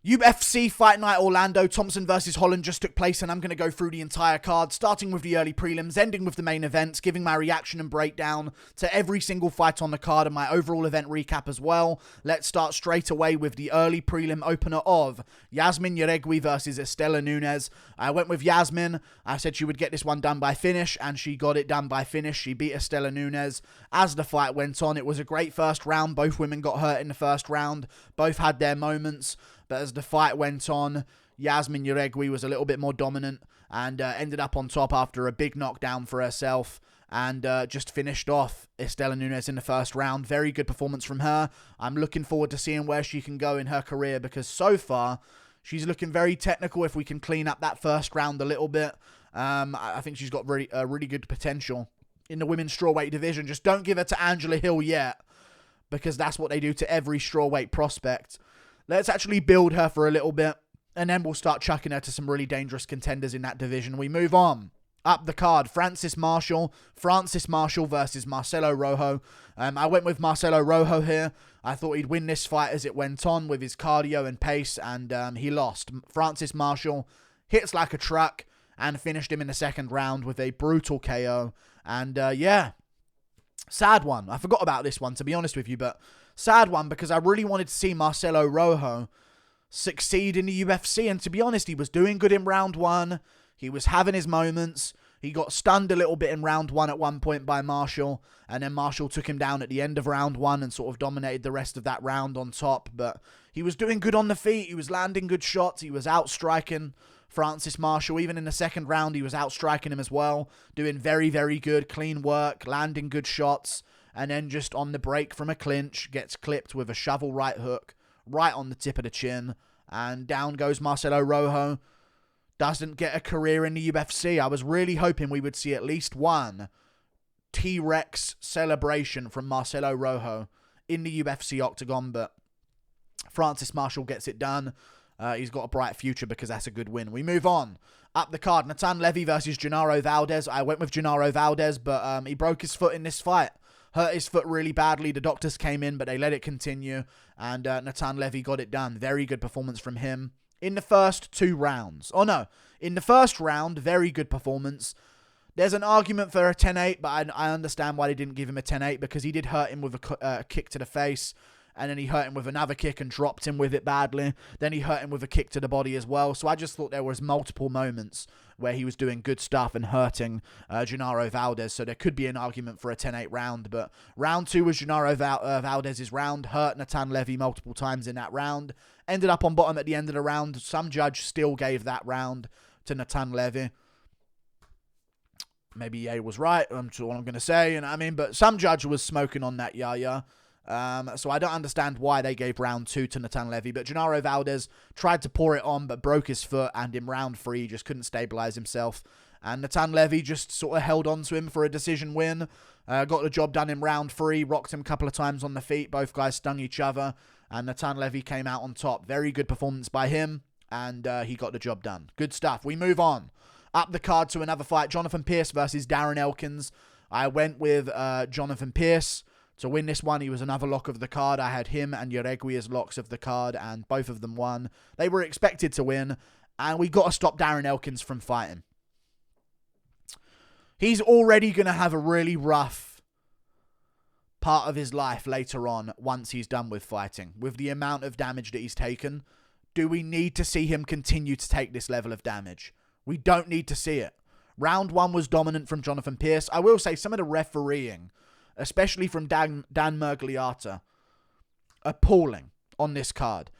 UFC Fight Night Orlando, Thompson versus Holland just took place, and I'm going to go through the entire card, starting with the early prelims, ending with the main events, giving my reaction and breakdown to every single fight on the card and my overall event recap as well. Let's start straight away with the early prelim opener of Yazmin Juaregui versus Istela Nunes. I went with Yazmin. I said she would get this one done by finish, and she got it done by finish. She beat Istela Nunes. As the fight went on, it was a great first round. Both women got hurt in the first round. Both had their moments. But as the fight went on, Yazmin Juaregui was a little bit more dominant and ended up on top after a big knockdown for herself and just finished off Istela Nunes in the first round. Very good performance from her. I'm looking forward to seeing where she can go in her career because so far, she's looking very technical if we can clean up that first round a little bit. I think she's got really good potential in the women's strawweight division. Just don't give her to Angela Hill yet because that's what they do to every strawweight prospect. Let's actually build her for a little bit, and then we'll start chucking her to some really dangerous contenders in that division. We move on. Up the card, Francis Marshall versus Marcelo Rojo. I went with Marcelo Rojo here. I thought he'd win this fight as it went on with his cardio and pace, and he lost. Francis Marshall hits like a truck and finished him in the second round with a brutal KO. And yeah, sad one. I forgot about this one, to be honest with you, but sad one because I really wanted to see Marcelo Rojo succeed in the UFC. And to be honest, he was doing good in round one. He was having his moments. He got stunned a little bit in round one at one point by Marshall. And then Marshall took him down at the end of round one and sort of dominated the rest of that round on top. But he was doing good on the feet. He was landing good shots. He was outstriking Francis Marshall. Even in the second round, he was outstriking him as well. Doing very, very good, clean work, landing good shots. And then just on the break from a clinch, gets clipped with a shovel right hook, right on the tip of the chin. And down goes Marcelo Rojo. Doesn't get a career in the UFC. I was really hoping we would see at least one T-Rex celebration from Marcelo Rojo in the UFC octagon. But Francis Marshall gets it done. He's got a bright future because that's a good win. We move on. Up the card, Natan Levy versus Genaro Valdez. I went with Genaro Valdez, but he broke his foot in this fight. Hurt his foot really badly. The doctors came in, but they let it continue. And Natan Levy got it done. Very good performance from him in the first two rounds. Oh, no. In the first round, very good performance. There's an argument for a 10-8, but I understand why they didn't give him a 10-8 because he did hurt him with a kick to the face. And then he hurt him with another kick and dropped him with it badly. Then he hurt him with a kick to the body as well. So I just thought there was multiple moments where he was doing good stuff and hurting Genaro Valdez. So there could be an argument for a 10-8 round. But round two was Genaro Valdez's round. Hurt Natan Levy multiple times in that round. Ended up on bottom at the end of the round. Some judge still gave that round to Natan Levy. Maybe Ye was right. That's all I'm going to say. You know what I mean? But some judge was smoking on that yaya. So I don't understand why they gave round two to Natan Levy. But Genaro Valdez tried to pour it on, but broke his foot. And in round three, he just couldn't stabilize himself. And Natan Levy just sort of held on to him for a decision win. Got the job done in round three. Rocked him a couple of times on the feet. Both guys stung each other. And Natan Levy came out on top. Very good performance by him. And he got the job done. Good stuff. We move on. Up the card to another fight. Jonathan Pearce versus Darren Elkins. I went with Jonathan Pearce to win this one. He was another lock of the card. I had him and Juaregui as locks of the card, and both of them won. They were expected to win, and we got to stop Darren Elkins from fighting. He's already going to have a really rough part of his life later on once he's done with fighting. With the amount of damage that he's taken, do we need to see him continue to take this level of damage? We don't need to see it. Round one was dominant from Jonathan Pearce. I will say some of the refereeing, especially from Dan Miragliotta, appalling on this card.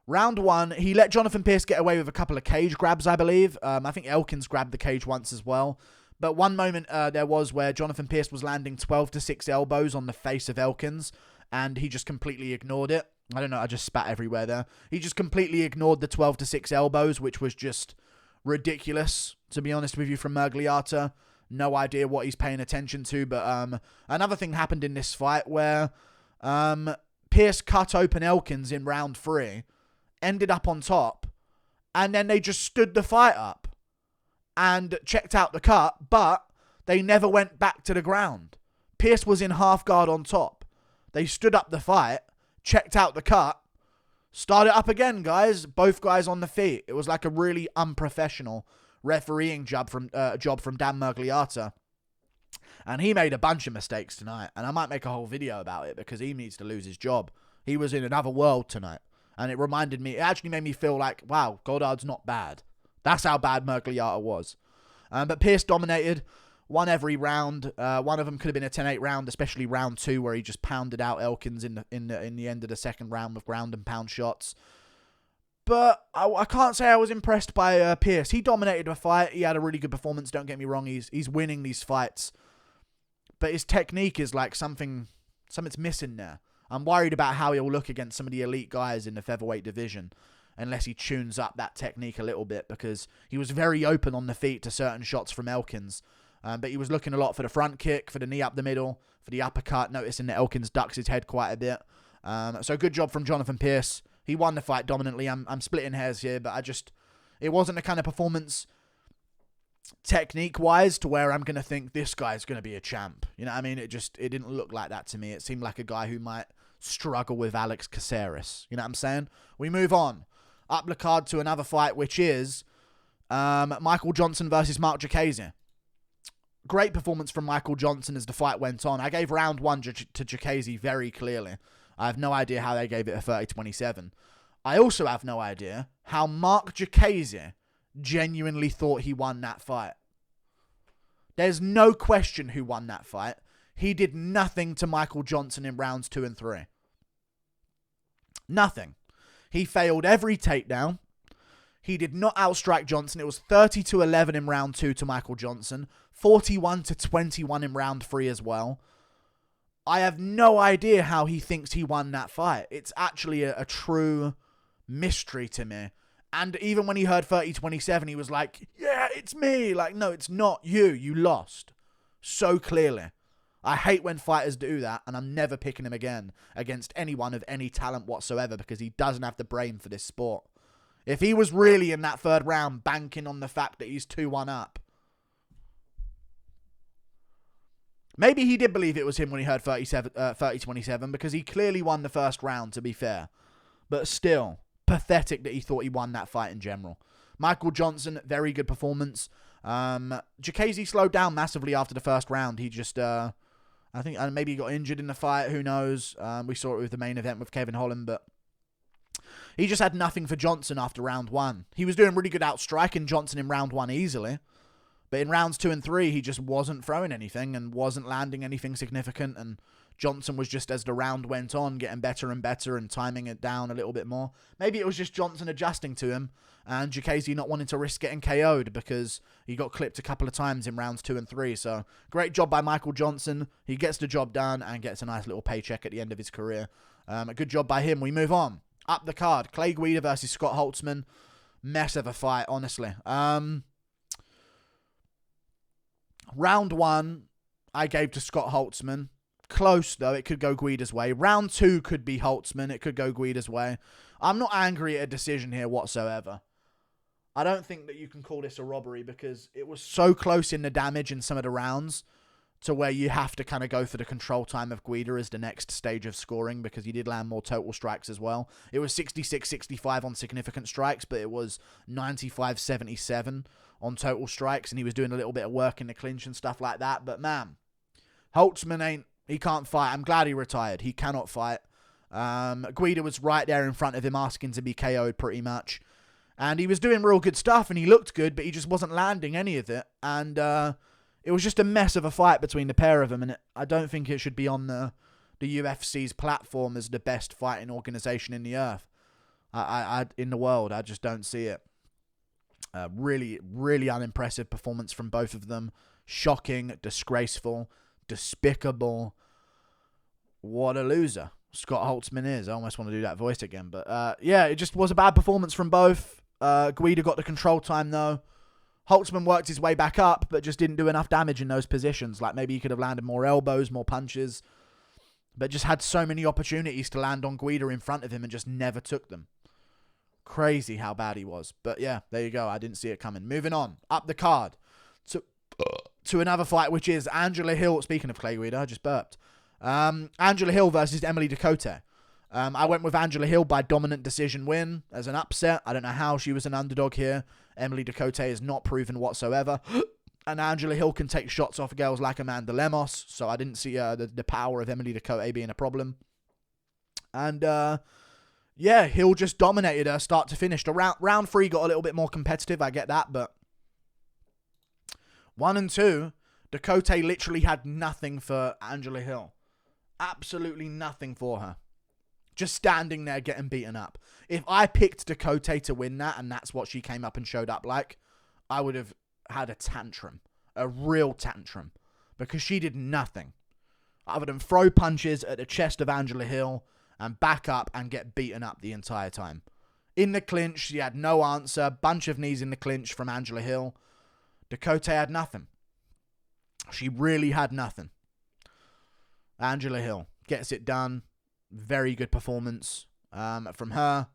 Round one, he let Jonathan Pearce get away with a couple of cage grabs, I believe. I think Elkins grabbed the cage once as well. But one moment there was where Jonathan Pearce was landing 12-6 elbows on the face of Elkins, and he just completely ignored it. I don't know, I just spat everywhere there. He just completely ignored the 12-6 elbows, which was just ridiculous, to be honest with you, from Miragliotta. No idea what he's paying attention to, but another thing happened in this fight where Pearce cut open Elkins in round three, ended up on top, and then they just stood the fight up and checked out the cut, but they never went back to the ground. Pearce was in half guard on top. They stood up the fight, checked out the cut, Start it up again, guys. Both guys on the feet. It was like a really unprofessional refereeing job from Dan Mergliata. And he made a bunch of mistakes tonight. And I might make a whole video about it because he needs to lose his job. He was in another world tonight. And it actually made me feel like, wow, Goddard's not bad. That's how bad Mergliata was. But Pearce dominated. Won every round. One of them could have been a 10-8 round, especially round 2, where he just pounded out Elkins in the end of the second round with ground and pound shots. But I can't say I was impressed by Pearce. He dominated the fight. He had a really good performance. Don't get me wrong. He's winning these fights, but his technique is like something's missing there. I'm worried about how he'll look against some of the elite guys in the featherweight division, unless he tunes up that technique a little bit, because he was very open on the feet to certain shots from Elkins. But he was looking a lot for the front kick, for the knee up the middle, for the uppercut, noticing that Elkins ducks his head quite a bit. So good job from Jonathan Pearce. He won the fight dominantly. I'm splitting hairs here, but it wasn't the kind of performance technique-wise to where I'm going to think this guy's going to be a champ. You know what I mean? It didn't look like that to me. It seemed like a guy who might struggle with Alex Caceres. You know what I'm saying? We move on. Up the card to another fight, which is Michael Johnson versus Marc Diakiese. Great performance from Michael Johnson as the fight went on. I gave round 1 to Diakiese very clearly. I have no idea how they gave it a 30-27. I also have no idea how Marc Diakiese genuinely thought he won that fight. There's no question who won that fight. He did nothing to Michael Johnson in rounds 2 and 3. Nothing. He failed every takedown. He did not outstrike Johnson. It was 30-11 in round 2 to Michael Johnson. 41-21 in round 3 as well. I have no idea how he thinks he won that fight. It's actually a true mystery to me. And even when he heard 30-27, he was like, yeah, it's me. Like, no, it's not you. You lost. So clearly. I hate when fighters do that, and I'm never picking him again against anyone of any talent whatsoever because he doesn't have the brain for this sport. If he was really in that third round banking on the fact that he's 2-1 up, maybe he did believe it was him when he heard 30-27 because he clearly won the first round, to be fair. But still, pathetic that he thought he won that fight in general. Michael Johnson, very good performance. Diakiese slowed down massively after the first round. He just, I think maybe he got injured in the fight. Who knows? We saw it with the main event with Kevin Holland, but he just had nothing for Johnson after round 1. He was doing really good outstriking Johnson in round 1 easily. But in rounds 2 and 3, he just wasn't throwing anything and wasn't landing anything significant. And Johnson was just, as the round went on, getting better and better and timing it down a little bit more. Maybe it was just Johnson adjusting to him and Diakiese not wanting to risk getting KO'd because he got clipped a couple of times in rounds 2 and 3. So great job by Michael Johnson. He gets the job done and gets a nice little paycheck at the end of his career. A good job by him. We move on. Up the card, Clay Guida versus Scott Holtzman. Mess of a fight, honestly. Round 1, I gave to Scott Holtzman. Close, though. It could go Guida's way. Round 2 could be Holtzman. It could go Guida's way. I'm not angry at a decision here whatsoever. I don't think that you can call this a robbery because it was so close in the damage in some of the rounds to where you have to kind of go for the control time of Guida as the next stage of scoring because he did land more total strikes as well. It was 66-65 on significant strikes, but it was 95-77 on total strikes, and he was doing a little bit of work in the clinch and stuff like that. But man, Holtzman he can't fight. I'm glad he retired. He cannot fight. Guida was right there in front of him asking to be KO'd pretty much. And he was doing real good stuff and he looked good, but he just wasn't landing any of it. And it was just a mess of a fight between the pair of them. And I don't think it should be on the UFC's platform as the best fighting organization in the earth. In the world. I just don't see it. Really, really unimpressive performance from both of them. Shocking, disgraceful, despicable. What a loser Scott Holtzman is. I almost want to do that voice again. But yeah, it just was a bad performance from both. Guida got the control time though. Holtzman worked his way back up, but just didn't do enough damage in those positions. Like maybe he could have landed more elbows, more punches. But just had so many opportunities to land on Guida in front of him and just never took them. Crazy how bad he was. But yeah, there you go. I didn't see it coming. Moving on. Up the card. To another fight, which is Angela Hill. Speaking of Clay Guida, I just burped. Angela Hill versus Emily Ducote. I went with Angela Hill by dominant decision win as an upset. I don't know how she was an underdog here. Emily Ducote is not proven whatsoever. And Angela Hill can take shots off girls like Amanda Lemos, so I didn't see the power of Emily Ducote being a problem. And, yeah, Hill just dominated her start to finish. Round 3 got a little bit more competitive, I get that, but 1 and 2, Ducote literally had nothing for Angela Hill. Absolutely nothing for her. Just standing there getting beaten up. If I picked Ducote to win that, and that's what she came up and showed up like, I would have had a tantrum. A real tantrum. Because she did nothing other than throw punches at the chest of Angela Hill and back up and get beaten up the entire time. In the clinch, she had no answer. Bunch of knees in the clinch from Angela Hill. Ducote had nothing. She really had nothing. Angela Hill gets it done. Very good performance from her.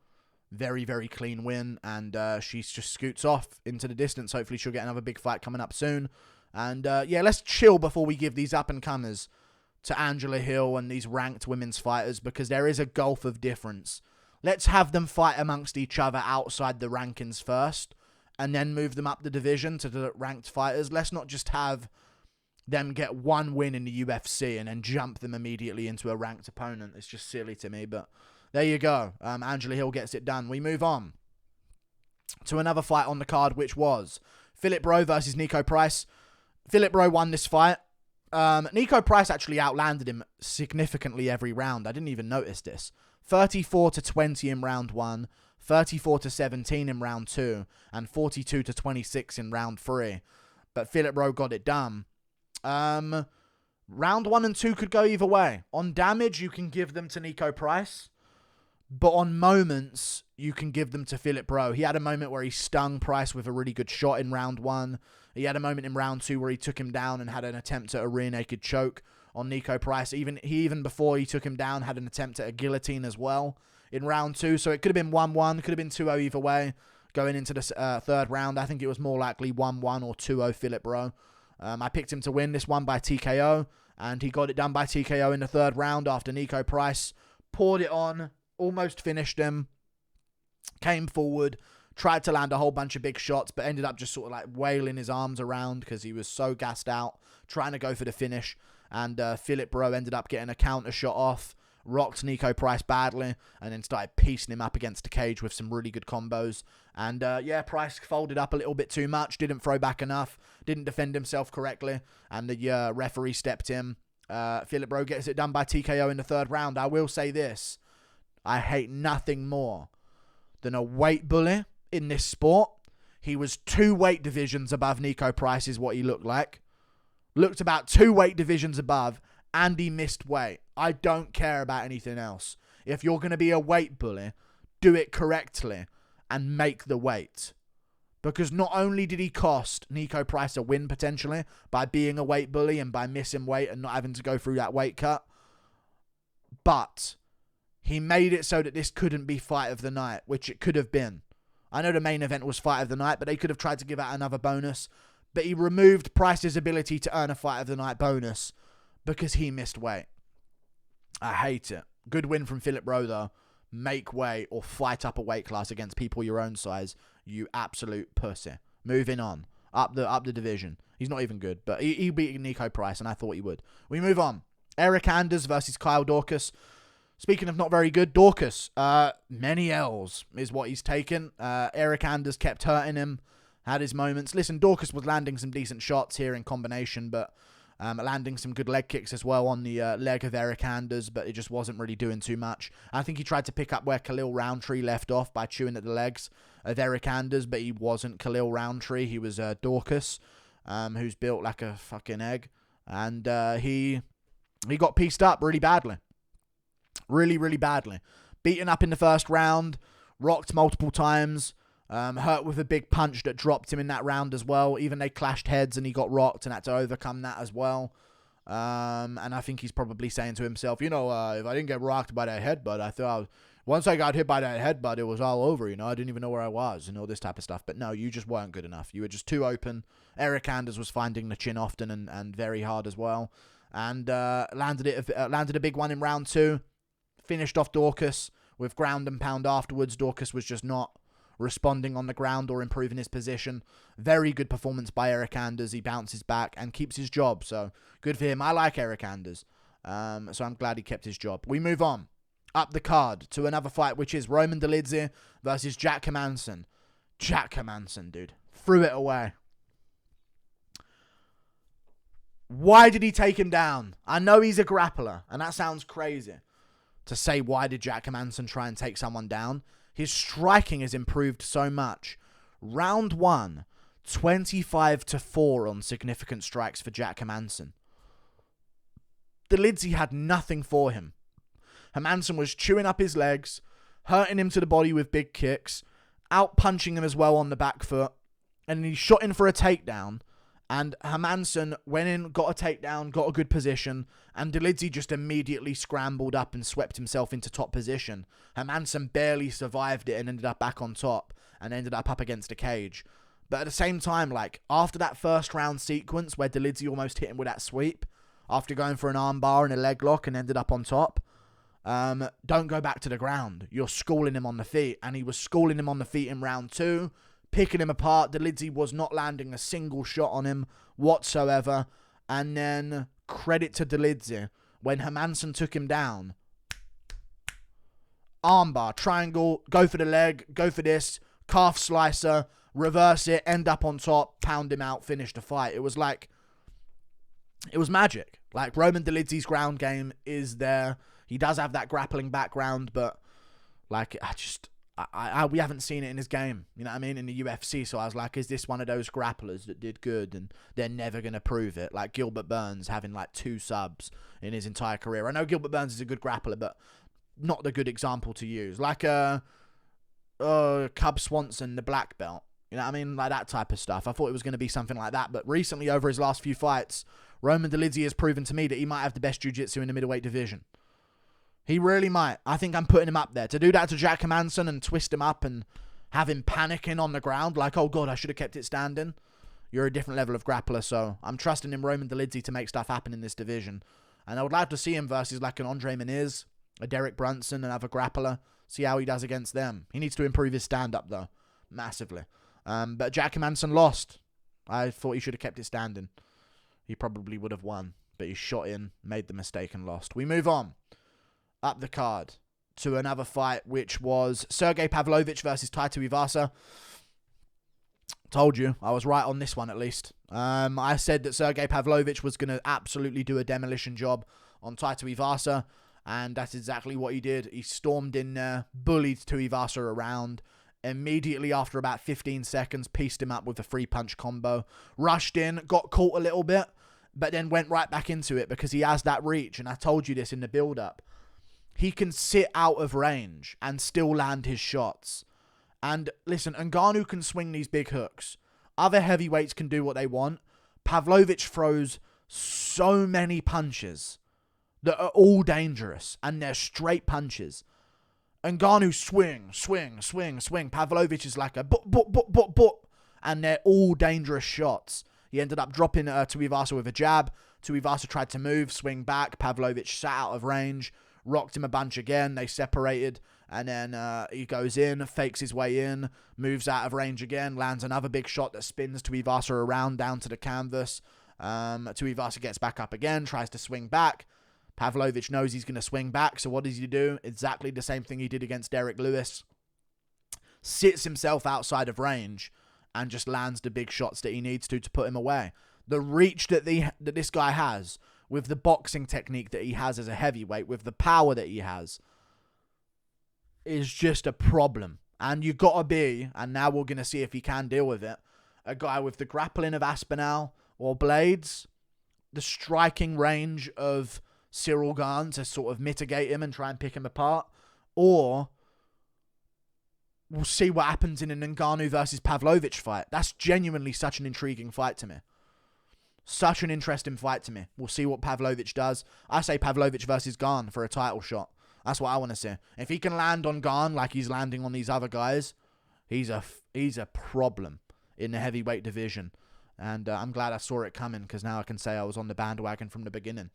Very, very clean win. And she just scoots off into the distance. Hopefully she'll get another big fight coming up soon. And yeah, let's chill before we give these up-and-comers to Angela Hill and these ranked women's fighters, because there is a gulf of difference. Let's have them fight amongst each other outside the rankings first, and then move them up the division to the ranked fighters. Let's not just have them get one win in the UFC and then jump them immediately into a ranked opponent. It's just silly to me, but there you go. Angela Hill gets it done. We move on to another fight on the card, which was Philip Rowe versus Niko Price. Philip Rowe won this fight. Niko Price actually outlanded him significantly every round. I didn't even notice this. 34-20 in round 1, 34-17 in round 2, and 42-26 in round 3. But Philip Rowe got it done. Round 1 and 2 could go either way. On damage, you can give them to Niko Price, but on moments, you can give them to Philip Rowe. He had a moment where he stung Price with a really good shot in round 1. He had a moment in round 2 where he took him down and had an attempt at a rear naked choke on Niko Price. Even before he took him down, had an attempt at a guillotine as well in round 2. So it could have been 1-1, could have been 2-0 either way. Going into the third round, I think it was more likely 1-1 or 2-0 Philip Rowe. I picked him to win this one by TKO, and he got it done by TKO in the third round after Niko Price poured it on, almost finished him, came forward, tried to land a whole bunch of big shots, but ended up just sort of like wailing his arms around because he was so gassed out, trying to go for the finish. And Philip Rowe ended up getting a counter shot off, rocked Niko Price badly, and then started piecing him up against the cage with some really good combos. And yeah, Price folded up a little bit too much, didn't throw back enough, didn't defend himself correctly, and the referee stepped in. Philip Rowe gets it done by TKO in the third round. I will say this, I hate nothing more than a weight bully in this sport. He was 2 weight divisions above Niko Price is what he looked like. Looked about 2 weight divisions above, and he missed weight. I don't care about anything else. If you're going to be a weight bully, do it correctly and make the weight. Because not only did he cost Niko Price a win potentially by being a weight bully and by missing weight and not having to go through that weight cut, but he made it so that this couldn't be fight of the night, which it could have been. I know the main event was fight of the night, but they could have tried to give out another bonus. But he removed Price's ability to earn a fight of the night bonus because he missed weight. I hate it. Good win from Philip Rowe, though. Make weight or fight up a weight class against people your own size, you absolute pussy. Moving on. Up the division. He's not even good, but he beat Niko Price, and I thought he would. We move on. Eryk Anders versus Kyle Dorcas. Speaking of not very good, Dorcas, many L's is what he's taken. Eryk Anders kept hurting him, had his moments. Listen, Dorcas was landing some decent shots here in combination, but landing some good leg kicks as well on the leg of Eryk Anders, but it just wasn't really doing too much. I think he tried to pick up where Khalil Roundtree left off by chewing at the legs of Eryk Anders, but he wasn't Khalil Roundtree. He was Dorcas, who's built like a fucking egg, and he got pieced up really badly. Really, really badly. Beaten up in the first round, rocked multiple times, hurt with a big punch that dropped him in that round as well. Even they clashed heads and he got rocked and had to overcome that as well. And I think he's probably saying to himself, if I didn't get rocked by that headbutt, I thought once I got hit by that headbutt, it was all over, I didn't even know where I was and all this type of stuff. But no, you just weren't good enough. You were just too open. Eryk Anders was finding the chin often and very hard as well. And landed a big one in round 2. finished off Dorcas with ground and pound afterwards. Dorcas was just not responding on the ground or improving his position. Very good performance by Eryk Anders. He bounces back and keeps his job, so good for him. I like Eryk Anders, so I'm glad he kept his job. We move on up the card to another fight, which is Roman Dolidze versus Jack Hermansson. Jack Hermansson, dude, threw it away. Why did he take him down? I know he's a grappler, and that sounds crazy to say, why did Jack Hermansson try and take someone down? His striking has improved so much. Round 1, 25-4 on significant strikes for Jack Hermansson. Dolidze had nothing for him. Hermansson was chewing up his legs, hurting him to the body with big kicks, out-punching him as well on the back foot, and he shot in for a takedown, and Hermansson went in, got a takedown, got a good position, and Dolidze just immediately scrambled up and swept himself into top position. Hermansson barely survived it and ended up back on top and ended up against a cage. But at the same time, like, after that first round sequence where Dolidze almost hit him with that sweep, after going for an armbar and a leg lock and ended up on top, don't go back to the ground. You're schooling him on the feet, and he was schooling him on the feet in round 2, picking him apart. Dolidze was not landing a single shot on him whatsoever. And then, credit to Dolidze, when Hermansson took him down, armbar, triangle, go for the leg, go for this, calf slicer, reverse it, end up on top, pound him out, finish the fight. It was like, it was magic. Like, Roman Dolidze's ground game is there. He does have that grappling background, but like, we haven't seen it in his game, you know what I mean, in the UFC. So I was like, is this one of those grapplers that did good and they're never going to prove it? Like Gilbert Burns having like 2 subs in his entire career. I know Gilbert Burns is a good grappler, but not the good example to use. Like Cub Swanson, the black belt, you know what I mean? Like that type of stuff. I thought it was going to be something like that, but recently over his last few fights, Roman Dolidze has proven to me that he might have the best jiu-jitsu in the middleweight division. He really might. I think I'm putting him up there. To do that to Jack Hermansson and twist him up and have him panicking on the ground like, oh God, I should have kept it standing. You're a different level of grappler, so I'm trusting in Roman Dolidze to make stuff happen in this division. And I would like to see him versus like an Andre Muniz, a Derek Brunson, another grappler. See how he does against them. He needs to improve his stand-up, though. Massively. But Jack Hermansson lost. I thought he should have kept it standing. He probably would have won. But he shot in, made the mistake, and lost. We move on up the card to another fight, which was Sergey Pavlovich versus Tuivasa. Told you. I was right on this one, at least. I said that Sergey Pavlovich was going to absolutely do a demolition job on Tuivasa, and that's exactly what he did. He stormed in there, bullied Tuivasa around. Immediately after about 15 seconds, pieced him up with a 3-punch combo. Rushed in, got caught a little bit, but then went right back into it because he has that reach, and I told you this in the build-up. He can sit out of range and still land his shots. And listen, Ngannou can swing these big hooks. Other heavyweights can do what they want. Pavlovich throws so many punches that are all dangerous, and they're straight punches. Ngannou swing. Pavlovich is like a but, and they're all dangerous shots. He ended up dropping Tuivasa with a jab. Tuivasa tried to move, swing back. Pavlovich sat out of range, rocked him a bunch again. They separated, and then he goes in, fakes his way in, moves out of range again, lands another big shot that spins Tuivasa around down to the canvas. Tuivasa gets back up again, tries to swing back. Pavlovich knows he's going to swing back, so what does he do? Exactly the same thing he did against Derek Lewis. Sits himself outside of range and just lands the big shots that he needs to put him away. The reach that this guy has, with the boxing technique that he has as a heavyweight, with the power that he has, is just a problem. And you've got to be, and now we're going to see if he can deal with it, a guy with the grappling of Aspinall or Blades, the striking range of Cyril Gane to sort of mitigate him and try and pick him apart, or we'll see what happens in an Ngannou versus Pavlovich fight. That's genuinely such an intriguing fight to me. Such an interesting fight to me. We'll see what Pavlovich does. I say Pavlovich versus Gane for a title shot. That's what I want to see. If he can land on Gane like he's landing on these other guys, he's a problem in the heavyweight division. And I'm glad I saw it coming, because now I can say I was on the bandwagon from the beginning.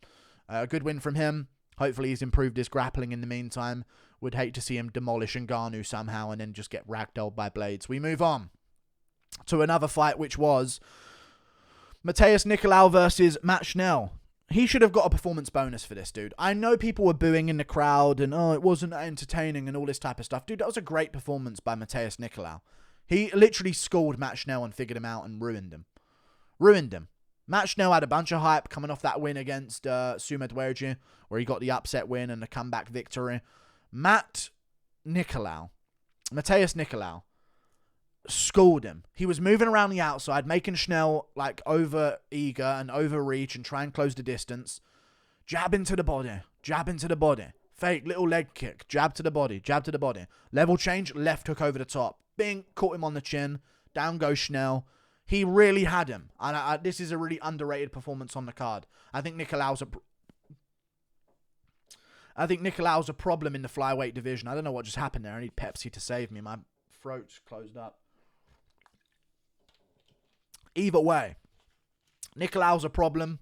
A good win from him. Hopefully he's improved his grappling in the meantime. Would hate to see him demolish Ngannou somehow and then just get ragdolled by blades. We move on to another fight, which was Nicolau versus Matt Schnell. He should have got a performance bonus for this, dude. I know people were booing in the crowd and, oh, it wasn't entertaining and all this type of stuff. Dude, that was a great performance by Nicolau. He literally schooled Matt Schnell and figured him out and ruined him. Matt Schnell had a bunch of hype coming off that win against Juaregui, where he got the upset win and the comeback victory. Mateus Nicolau, schooled him. He was moving around the outside, making Schnell like over eager and overreach and try and close the distance. Jab into the body. Fake little leg kick. Jab to the body. Level change, left hook over the top. Bing, caught him on the chin. Down goes Schnell. He really had him. And this is a really underrated performance on the card. I think Nicolau's a problem in the flyweight division. I don't know what just happened there. I need Pepsi to save me. My throat's closed up. Either way, Nicolau's a problem.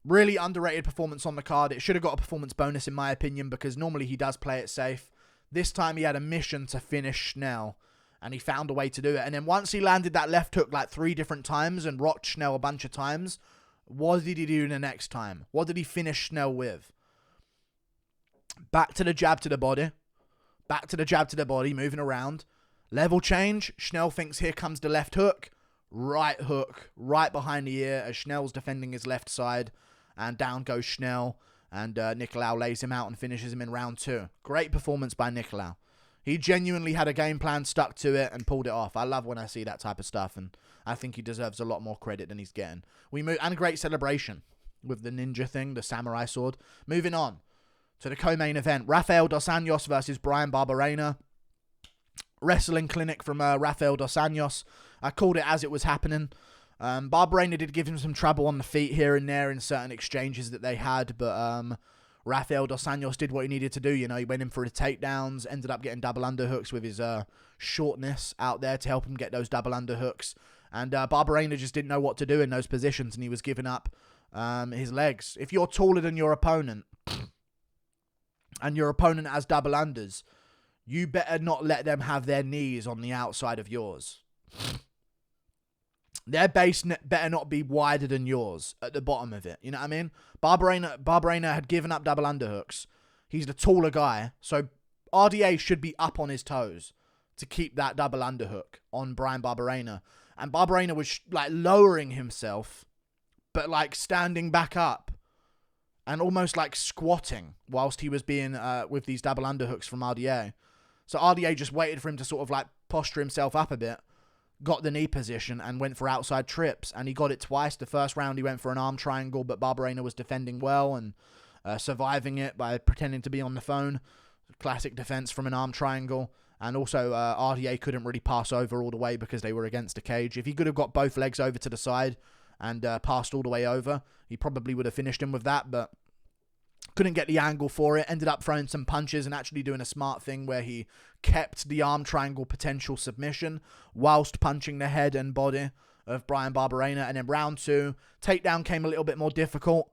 Really underrated performance on the card. It should have got a performance bonus in my opinion because normally he does play it safe. This time he had a mission to finish Schnell and he found a way to do it. And then once he landed that left hook like 3 different times and rocked Schnell a bunch of times, what did he do the next time? What did he finish Schnell with? Back to the jab to the body. Moving around. Level change. Schnell thinks here comes the left hook. Right hook. Right behind the ear as Schnell's defending his left side. And down goes Schnell. And Nicolau lays him out and finishes him in round 2. Great performance by Nicolau. He genuinely had a game plan, stuck to it, and pulled it off. I love when I see that type of stuff. And I think he deserves a lot more credit than he's getting. And a great celebration with the ninja thing, the samurai sword. Moving on to the co-main event. Rafael dos Anjos versus Bryan Barberena. Wrestling clinic from Rafael dos Anjos. I called it as it was happening. Barberena did give him some trouble on the feet here and there in certain exchanges that they had. But Rafael dos Anjos did what he needed to do. You know, he went in for the takedowns. Ended up getting double underhooks with his shortness out there to help him get those double underhooks. And Barberena just didn't know what to do in those positions. And he was giving up his legs. If you're taller than your opponent and your opponent has double unders, you better not let them have their knees on the outside of yours. Their base better not be wider than yours at the bottom of it. You know what I mean? Barberena had given up double underhooks. He's the taller guy. So RDA should be up on his toes to keep that double underhook on Bryan Barberena. And Barberena was like lowering himself, but like standing back up. And almost like squatting whilst he was being with these double underhooks from RDA. So RDA just waited for him to sort of like posture himself up a bit, got the knee position and went for outside trips. And he got it twice. The first round he went for an arm triangle, but Barberena was defending well and surviving it by pretending to be on the phone. Classic defense from an arm triangle. And also RDA couldn't really pass over all the way because they were against the cage. If he could have got both legs over to the side and passed all the way over, he probably would have finished him with that, but couldn't get the angle for it. Ended up throwing some punches and actually doing a smart thing where he kept the arm triangle potential submission whilst punching the head and body of Bryan Barberena. And then round 2, takedown came a little bit more difficult.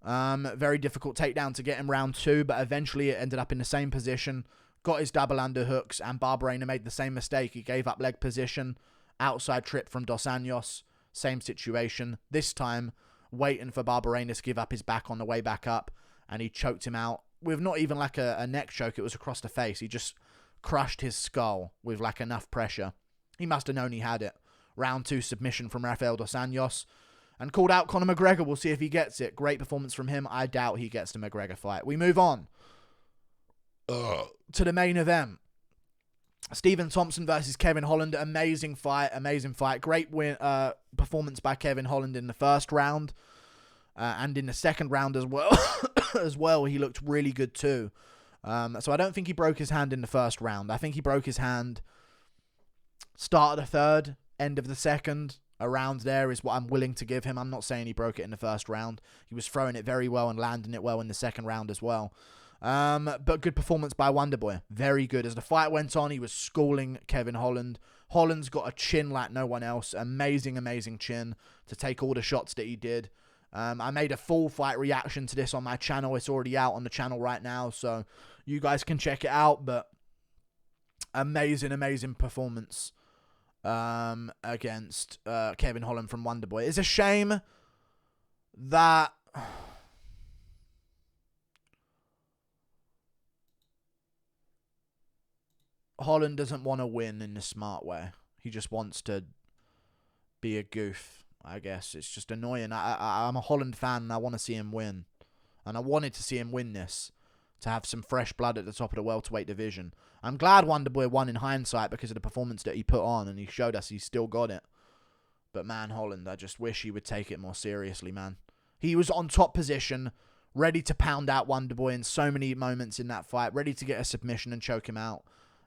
Very difficult takedown to get in round 2, but eventually it ended up in the same position. Got his double underhooks, and Barberena made the same mistake. He gave up leg position, outside trip from dos Anjos. Same situation. This time, waiting for Barberena to give up his back on the way back up, and he choked him out with not even like a neck choke. It was across the face. He just crushed his skull with like enough pressure. He must have known he had it. Round 2 submission from Rafael dos Anjos. And called out Conor McGregor. We'll see if he gets it. Great performance from him. I doubt he gets the McGregor fight. We move on to the main event. Stephen Thompson versus Kevin Holland. Amazing fight. Great win, performance by Kevin Holland in the first round. And in the second round as well. He looked really good too. So I don't think he broke his hand in the first round. I think he broke his hand start of the third, end of the second. Around there is what I'm willing to give him. I'm not saying he broke it in the first round. He was throwing it very well and landing it well in the second round as well. But good performance by Wonderboy. Very good. As the fight went on, he was schooling Kevin Holland. Holland's got a chin like no one else. Amazing chin to take all the shots that he did. I made a full fight reaction to this on my channel. It's already out on the channel right now, so you guys can check it out. But amazing performance against Kevin Holland from Wonderboy. It's a shame that Holland doesn't want to win in the smart way. He just wants to be a goof, I guess. It's just annoying. I'm a Holland fan and I want to see him win. And I wanted to see him win this, to have some fresh blood at the top of the welterweight division. I'm glad Wonderboy won in hindsight because of the performance that he put on, and he showed us he's still got it. But man, Holland, I just wish he would take it more seriously, man. He was on top position, ready to pound out Wonderboy in so many moments in that fight, ready to get a submission and choke him out.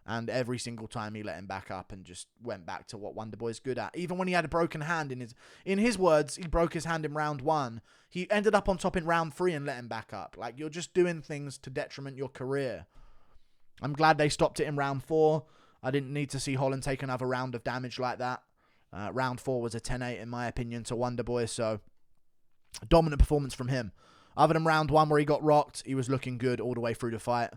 And every single time he let him back up and just went back to what Wonderboy's good at. Even when he had a broken hand, in his words, he broke his hand in round 1. He ended up on top in round 3 and let him back up. Like, you're just doing things to detriment your career. I'm glad they stopped it in round 4. I didn't need to see Holland take another round of damage like that. Round 4 was a 10-8 in my opinion to Wonderboy, so dominant performance from him. Other than round 1 where he got rocked, he was looking good all the way through the fight.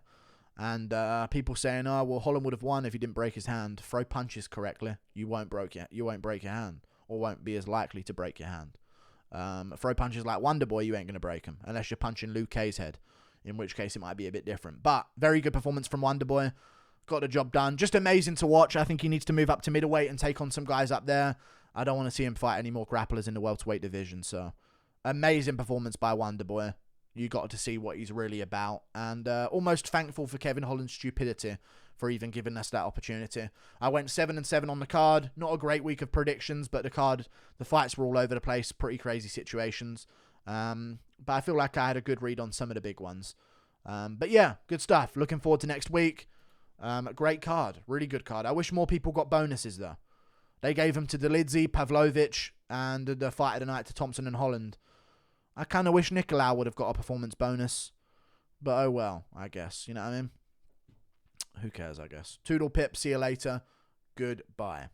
And people saying, oh, well, Holland would have won if he didn't break his hand. Throw punches correctly. You won't break your hand, or won't be as likely to break your hand. Throw punches like Wonderboy, you ain't going to break them, unless you're punching Luke K's head, in which case it might be a bit different. But very good performance from Wonderboy. Got the job done. Just amazing to watch. I think he needs to move up to middleweight and take on some guys up there. I don't want to see him fight any more grapplers in the welterweight division. So, amazing performance by Wonderboy. You got to see what he's really about. And almost thankful for Kevin Holland's stupidity for even giving us that opportunity. I went 7-7 on the card. Not a great week of predictions, but the fights were all over the place. Pretty crazy situations. But I feel like I had a good read on some of the big ones. But yeah, good stuff. Looking forward to next week. Great card. Really good card. I wish more people got bonuses, though. They gave them to Dolidze, Pavlovich, and the fight of the night to Thompson and Holland. I kind of wish Nicolau would have got a performance bonus. But oh well, I guess. You know what I mean? Who cares, I guess. Toodle pip. See you later. Goodbye.